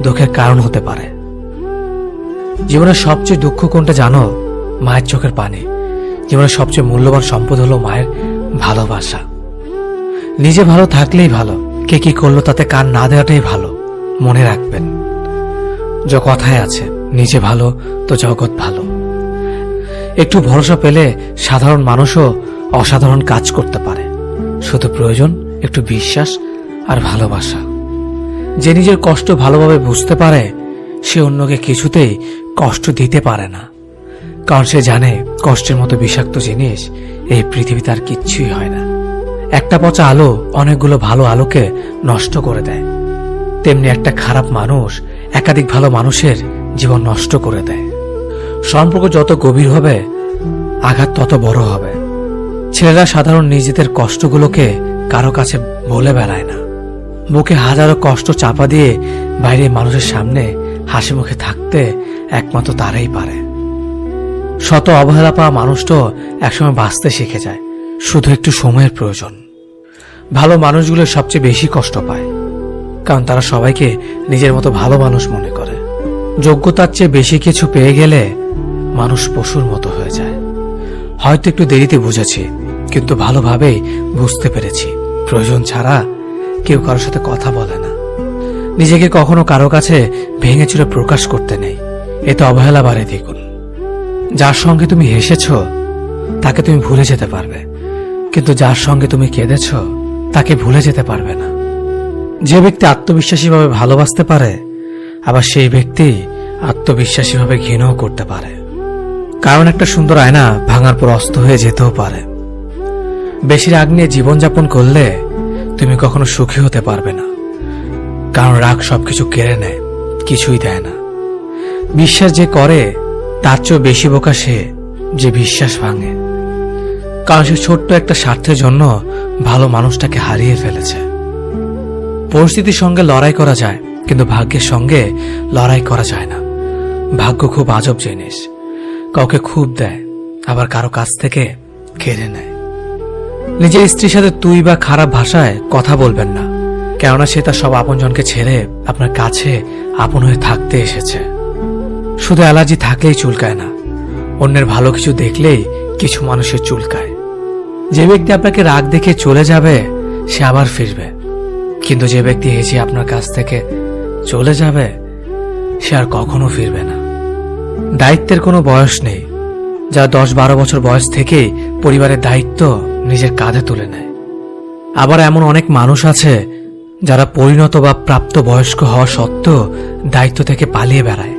দুঃখের কারণ হতে পারে। জীবনের সবচেয়ে দুঃখ কোনটা জানো? মায়ের চোখের পানি। জীবনের সবচেয়ে মূল্যবান সম্পদ হলো মায়ের ভালোবাসা। নিজে ভালো থাকলেই ভালো, কে কি করলো তাতে কান না দেওয়াটাই ভালো। মনে রাখবেন, যে কথায় আছে, নিজে ভালো তো জগৎ ভালো। একটু ভরসা পেলে সাধারণ মানুষও অসাধারণ কাজ করতে পারে। শুধু প্রয়োজন একটু বিশ্বাস আর ভালোবাসা। যে নিজের কষ্ট ভালোভাবে বুঝতে পারে সে অন্যকে কিছুতেই কষ্ট দিতে পারে না, কারণ সে জানে কষ্টের মতো বিষাক্ত জিনিস এই পৃথিবীতে আর কিচ্ছুই হয় না। একটা পচা আলো অনেকগুলো ভালো আলোকে নষ্ট করে দেয়, তেমনি একটা খারাপ মানুষ একাধিক ভালো মানুষের জীবন নষ্ট করে দেয়। সম্পর্ক যত গভীর হবে আঘাত তত বড় হবে। ছেলেরা সাধারণ নিজেদের কষ্টগুলোকে কারো কাছে বলে বেড়ায় না। মুখে হাজারো কষ্ট চাপা দিয়ে বাইরে মানুষের সামনে হাসি মুখে থাকতে একমাত্র তারাই পারে। শত অবহেলা পাওয়া মানুষটাও একসময় বাঁচতে শিখে যায়, শুধু একটু সময়ের প্রয়োজন। ভালো মানুষগুলো সবচেয়ে বেশি কষ্ট পায়, কারণ তারা সবাইকে নিজের মতো ভালো মানুষ মনে করে। যোগ্যতার চেয়ে বেশি কিছু পেয়ে গেলে মানুষ পশুর মতো হয়ে যায়। হয়তো একটু দেরিতে বুঝেছি, কিন্তু ভালোভাবেই বুঝতে পেরেছি প্রয়োজন ছাড়া কেউ কারোর সাথে কথা বলে না। নিজেকে কখনো কারো কাছে ভেঙে চুরে প্রকাশ করতে নেই, এতে অবহেলা বাড়ে দ্বিগুণ। যার সঙ্গে তুমি হেসেছ তাকে তুমি ভুলে যেতে পারবে, কিন্তু যার সঙ্গে তুমি কেঁদেছ তাকে ভুলে যেতে পারবে না। যে ব্যক্তি আত্মবিশ্বাসীভাবে ভালোবাসতে পারে, আবার সেই ব্যক্তি আত্মবিশ্বাসীভাবে ঘৃণাও করতে পারে। কারণ একটা সুন্দর আয়না ভাঙার পর অস্ত হয়ে যেতেও পারে। বেশি রাগ নিয়ে জীবনযাপন করলে তুমি কখনো সুখী হতে পারবে না, কারণ রাগ সবকিছু কেড়ে নেয়, কিছুই দেয় না। বিশ্বাস যে করে তার চেয়েও বেশি বোকা সে যে বিশ্বাস ভাঙে, কারণ সে ছোট্ট একটা স্বার্থের জন্য ভালো মানুষটাকে হারিয়ে ফেলেছে। পরিস্থিতির সঙ্গে লড়াই করা যায়, কিন্তু ভাগ্যের সঙ্গে লড়াই করা যায় না। ভাগ্য খুব আজব জিনিস, কাউকে খুব দেয়, আবার কারো কাছ থেকে কেড়ে নেয়। নিজের স্ত্রীর সাথে তুই বা খারাপ ভাষায় কথা বলবেন না, কেননা সে তার সব আপনজনকে ছেড়ে আপনার কাছে আপন হয়ে থাকতে এসেছে। শুধু অ্যালার্জি থাকলেই চুলকায় না, অন্যের ভালো কিছু দেখলেই কিছু মানুষের চুলকায়। যে ব্যক্তি আপনাকে রাগ দেখে চলে যাবে সে আবার ফিরবে, কিন্তু যে ব্যক্তি হেসে আপনার কাছ থেকে চলে যাবে সে আর কখনো ফিরবে না। দায়িত্বের কোনো বয়স নেই, যা 10-12 বছর বয়স থেকেই পরিবারের দায়িত্ব নিজের কাঁধে তুলে নেয়। আবার এমন অনেক মানুষ আছে যারা পরিণত বা প্রাপ্ত বয়স্ক হওয়া সত্ত্বেও দায়িত্ব থেকে পালিয়ে বেড়ায়।